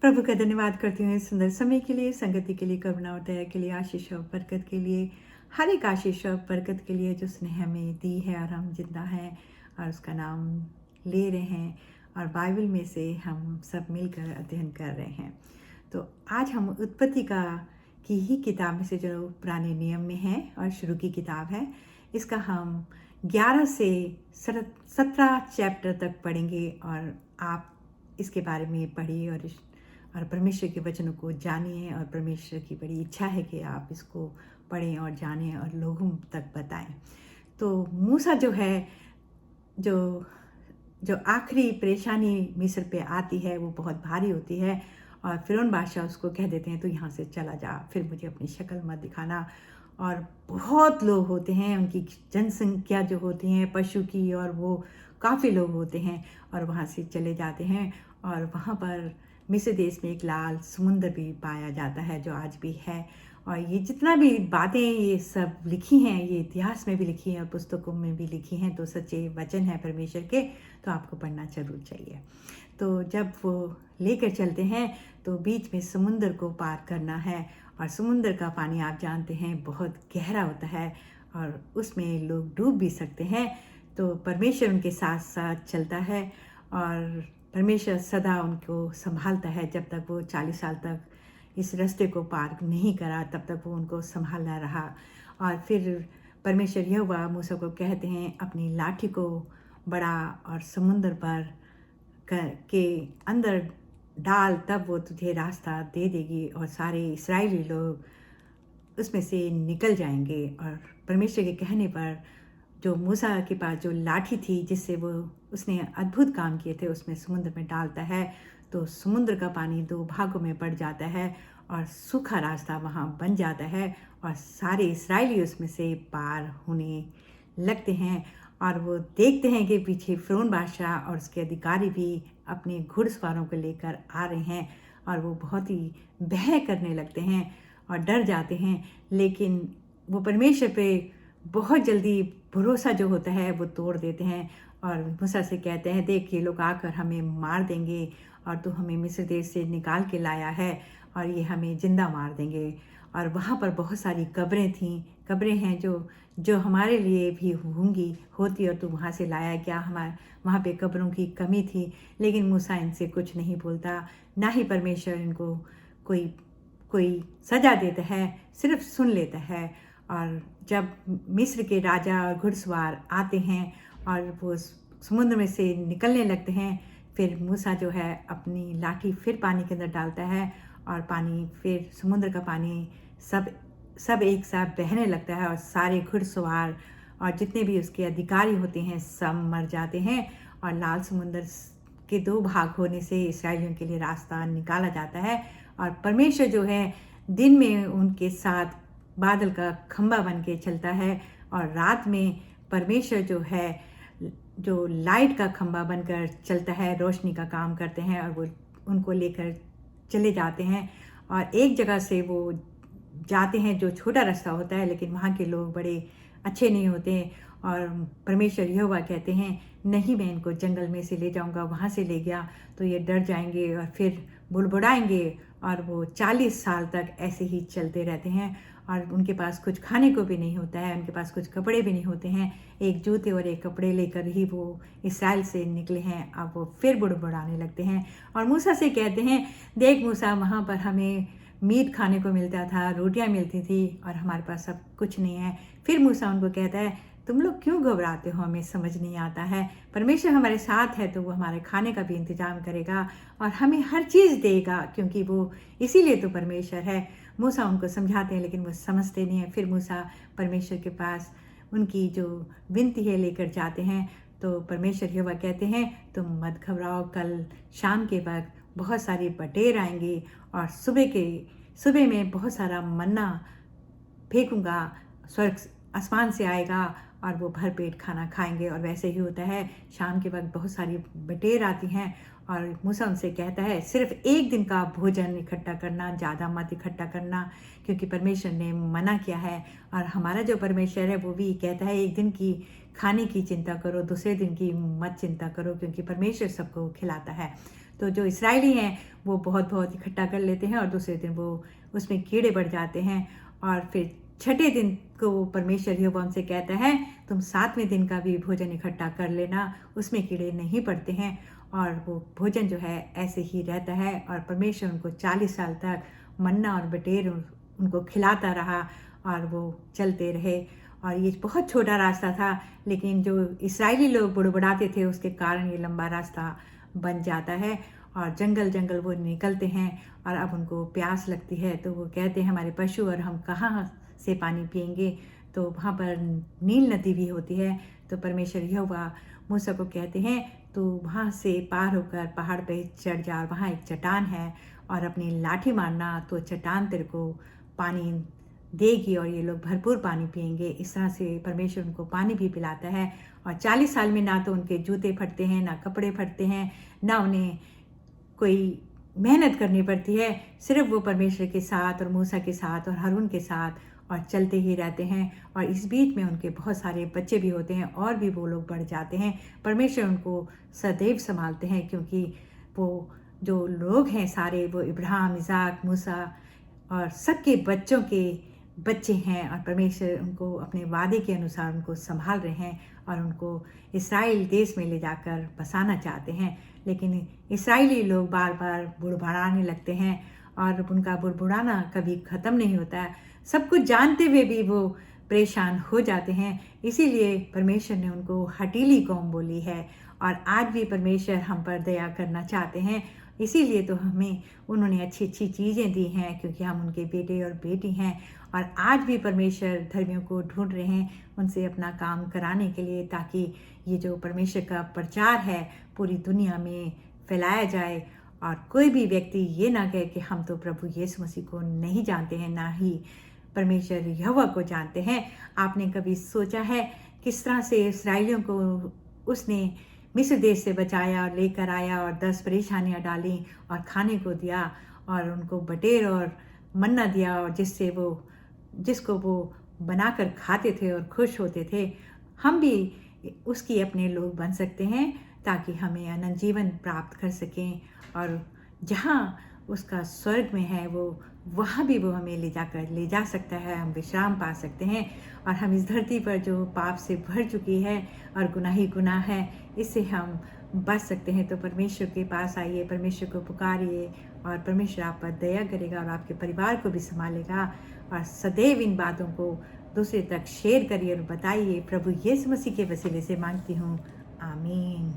प्रभु का धन्यवाद करती हूँ इस सुंदर समय के लिए, संगति के लिए, करुणा और दया के लिए, आशीष और बरकत के लिए, हर एक आशीष और बरकत के लिए जो उसने हमें दी है और हम जिंदा हैं और उसका नाम ले रहे हैं और बाइबल में से हम सब मिलकर अध्ययन कर रहे हैं। तो आज हम उत्पत्ति का की ही किताब में से जो पुराने नियम में है और शुरू की किताब है, इसका हम 11 से 17 चैप्टर तक पढ़ेंगे और आप इसके बारे में पढ़िए और परमेश्वर के वचनों को जानिए। और परमेश्वर की बड़ी इच्छा है कि आप इसको पढ़ें और जानें और लोगों तक बताएं। तो मूसा जो है, जो जो आखिरी परेशानी मिस्र पे आती है वो बहुत भारी होती है और फिरौन बादशाह उसको कह देते हैं तो यहाँ से चला जा, फिर मुझे अपनी शक्ल मत दिखाना। और बहुत लोग होते हैं, उनकी जनसंख्या जो होती है पशु की, और वो काफ़ी लोग होते हैं और वहाँ से चले जाते हैं। और वहाँ पर मिस्र देश में एक लाल समुंदर भी पाया जाता है जो आज भी है। और ये जितना भी बातें ये सब लिखी हैं, ये इतिहास में भी लिखी हैं और पुस्तकों में भी लिखी हैं, तो सच्चे वचन है परमेश्वर के, तो आपको पढ़ना जरूर चाहिए। तो जब वो लेकर चलते हैं तो बीच में समुंदर को पार करना है और समुंदर का पानी आप जानते हैं बहुत गहरा होता है और उसमें लोग डूब भी सकते हैं। तो परमेश्वर उनके साथ साथ चलता है और परमेश्वर सदा उनको संभालता है। जब तक वो 40 साल तक इस रास्ते को पार नहीं करा तब तक वो उनको संभालना रहा। और फिर परमेश्वर यहोवा मूसा को कहते हैं अपनी लाठी को बड़ा और समुंदर पर के अंदर डाल, तब वो तुझे रास्ता दे देगी और सारे इस्राएली लोग उसमें से निकल जाएंगे। और परमेश्वर के कहने पर जो मूसा के पास जो लाठी थी जिससे वो उसने अद्भुत काम किए थे उसमें समुद्र में डालता है, तो समुद्र का पानी 2 भागों में बढ़ जाता है और सूखा रास्ता वहाँ बन जाता है और सारे इस्राएली उसमें से पार होने लगते हैं। और वो देखते हैं कि पीछे फिरौन बादशाह और उसके अधिकारी भी अपने घुड़सवारों को लेकर आ रहे हैं और वो बहुत ही भय करने लगते हैं और डर जाते हैं। लेकिन वो परमेश्वर पे बहुत जल्दी भरोसा जो होता है वो तोड़ देते हैं और मूसा से कहते हैं, देख ये लोग आकर हमें मार देंगे और तू हमें मिस्र देश से निकाल के लाया है और ये हमें जिंदा मार देंगे। और वहाँ पर बहुत सारी कब्रें हैं जो जो हमारे लिए भी होती और तू वहाँ से लाया क्या, हमारे वहाँ पे कब्रों की कमी थी। लेकिन मूसा इनसे कुछ नहीं बोलता, ना ही परमेश्वर इनको कोई कोई सजा देता है, सिर्फ सुन लेता है। और जब मिस्र के राजा और घुड़सवार आते हैं और वो समुद्र में से निकलने लगते हैं, फिर मूसा जो है अपनी लाठी फिर पानी के अंदर डालता है और पानी फिर समुद्र का पानी सब एक साथ बहने लगता है और सारे घुड़सवार और जितने भी उसके अधिकारी होते हैं सब मर जाते हैं। और लाल समुद्र के 2 भाग होने से इस्राएलियों के लिए रास्ता निकाला जाता है। और परमेश्वर जो है दिन में उनके साथ बादल का खंभा बन के चलता है और रात में परमेश्वर जो है जो लाइट का खंभा बनकर चलता है, रोशनी का काम करते हैं और वो उनको लेकर चले जाते हैं। और एक जगह से वो जाते हैं जो छोटा रास्ता होता है, लेकिन वहाँ के लोग बड़े अच्छे नहीं होते हैं और परमेश्वर यहोवा कहते हैं नहीं, मैं इनको जंगल में से ले जाऊंगा। वहाँ से ले गया तो ये डर जाएंगे और फिर बुड़बुड़ाएंगे और वो 40 साल तक ऐसे ही चलते रहते हैं और उनके पास कुछ खाने को भी नहीं होता है, उनके पास कुछ कपड़े भी नहीं होते हैं। एक जूते और एक कपड़े लेकर ही वो इस्राएल से निकले हैं। अब वो फिर बुड़बुड़ाने लगते हैं और मूसा से कहते हैं, देख मूसा, वहाँ पर हमें मीट खाने को मिलता था, रोटियां मिलती थी और हमारे पास सब कुछ नहीं है। फिर मूसा उनको कहता है, तुम लोग क्यों घबराते हो, हमें समझ नहीं आता है। परमेश्वर हमारे साथ है तो वो हमारे खाने का भी इंतजाम करेगा और हमें हर चीज़ देगा, क्योंकि वो इसीलिए तो परमेश्वर है। मूसा उनको समझाते हैं लेकिन वो समझते नहीं हैं। फिर मूसा परमेश्वर के पास उनकी जो विनती है लेकर जाते हैं तो परमेश्वर यहोवा कहते हैं, तुम मत घबराओ, कल शाम के वक्त बहुत सारी बटेर आएंगी और सुबह में बहुत सारा मन्ना फेंकूंगा, स्वर्ग आसमान से आएगा और वो भर पेट खाना खाएंगे। और वैसे ही होता है, शाम के वक्त बहुत सारी बटेर आती हैं और मूसा उनसे कहता है सिर्फ एक दिन का भोजन इकट्ठा करना, ज़्यादा मत इकट्ठा करना, क्योंकि परमेश्वर ने मना किया है। और हमारा जो परमेश्वर है वो भी कहता है एक दिन की खाने की चिंता करो, दूसरे दिन की मत चिंता करो, क्योंकि परमेश्वर सबको खिलाता है। तो जो इस्राएली हैं वो बहुत बहुत इकट्ठा कर लेते हैं और दूसरे दिन वो उसमें कीड़े बढ़ जाते हैं। और फिर छठे दिन को परमेश्वर यहोवा उनसे कहता है तुम 7वें दिन का भी भोजन इकट्ठा कर लेना, उसमें कीड़े नहीं पड़ते हैं। और वो भोजन जो है ऐसे ही रहता है और परमेश्वर उनको 40 साल तक मन्ना और बटेर उनको खिलाता रहा और वो चलते रहे। और ये बहुत छोटा रास्ता था, लेकिन जो इस्राएली लोग बुड़बुड़ाते थे उसके कारण ये लंबा रास्ता बन जाता है। और जंगल जंगल वो निकलते हैं और अब उनको प्यास लगती है तो वो कहते हैं हमारे पशु और हम कहाँ से पानी पिएंगे। तो वहाँ पर नील नदी भी होती है। तो परमेश्वर यहोवा मूसा को कहते हैं तो वहाँ से पार होकर पहाड़ पे चढ़ जा, और वहाँ एक चट्टान है और अपनी लाठी मारना तो चट्टान तेरे को पानी देगी और ये लोग भरपूर पानी पिएंगे। इस तरह से परमेश्वर उनको पानी भी पिलाता है। और 40 साल में ना तो उनके जूते फटते हैं, ना कपड़े फटते हैं, ना उन्हें कोई मेहनत करनी पड़ती है। सिर्फ वो परमेश्वर के साथ और मूसा के साथ और हारून के साथ और चलते ही रहते हैं। और इस बीच में उनके बहुत सारे बच्चे भी होते हैं और भी वो लोग बढ़ जाते हैं। परमेश्वर उनको सदैव संभालते हैं, क्योंकि वो जो लोग हैं सारे वो इब्राहिम, इसाक, मूसा और सबके बच्चों के बच्चे हैं। और परमेश्वर उनको अपने वादे के अनुसार उनको संभाल रहे हैं और उनको इस्राएल देश में ले जाकर बसाना चाहते हैं। लेकिन इस्राएली लोग बार बार बुड़बुड़ाने लगते हैं और उनका बुड़बुड़ाना कभी ख़त्म नहीं होता है। सब कुछ जानते हुए भी वो परेशान हो जाते हैं। इसीलिए परमेश्वर ने उनको हठीली कौम बोली है। और आज भी परमेश्वर हम पर दया करना चाहते हैं। इसीलिए तो हमें उन्होंने अच्छी अच्छी चीज़ें दी हैं, क्योंकि हम उनके बेटे और बेटी हैं। और आज भी परमेश्वर धर्मियों को ढूंढ रहे हैं उनसे अपना काम कराने के लिए, ताकि ये जो परमेश्वर का प्रचार है पूरी दुनिया में फैलाया जाए और कोई भी व्यक्ति ये ना कहे कि हम तो प्रभु यीशु मसीह को नहीं जानते हैं, ना ही परमेश्वर यहोवा को जानते हैं। आपने कभी सोचा है किस तरह से इस्राएलियों को उसने मिस्र देश से बचाया और लेकर आया और 10 परेशानियां डाली और खाने को दिया और उनको बटेर और मन्ना दिया, और जिसको वो बनाकर खाते थे और खुश होते थे। हम भी उसकी अपने लोग बन सकते हैं ताकि हमें अनंत जीवन प्राप्त कर सकें। और जहाँ उसका स्वर्ग में है वो वहाँ भी वो हमें ले जा सकता है, हम विश्राम पा सकते हैं। और हम इस धरती पर जो पाप से भर चुकी है और गुनाह ही गुनाह है, इससे हम बच सकते हैं। तो परमेश्वर के पास आइए, परमेश्वर को पुकारिए और परमेश्वर आप पर दया करेगा और आपके परिवार को भी संभालेगा। और सदैव इन बातों को दूसरे तक शेयर करिए और बताइए। प्रभु यीशु मसीह के वसीले से मांगती हूँ, आमीन।